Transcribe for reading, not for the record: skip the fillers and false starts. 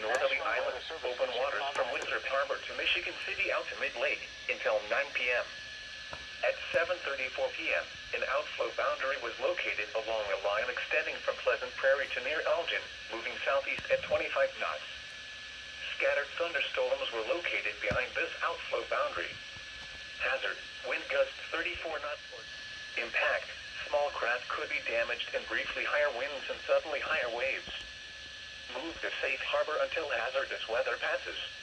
northerly islands, open waters from Windsor Harbor to Michigan City out to mid-lake until 9 p.m. At 7:34 p.m., an outflow boundary was located along a line extending from Pleasant Prairie to near Elgin, moving southeast at 25 knots. Scattered thunderstorms were located behind this outflow boundary. Hazard, wind gusts 34 knots. Impact, small craft could be damaged and briefly higher winds and suddenly higher waves. Move to safe harbor until hazardous weather passes.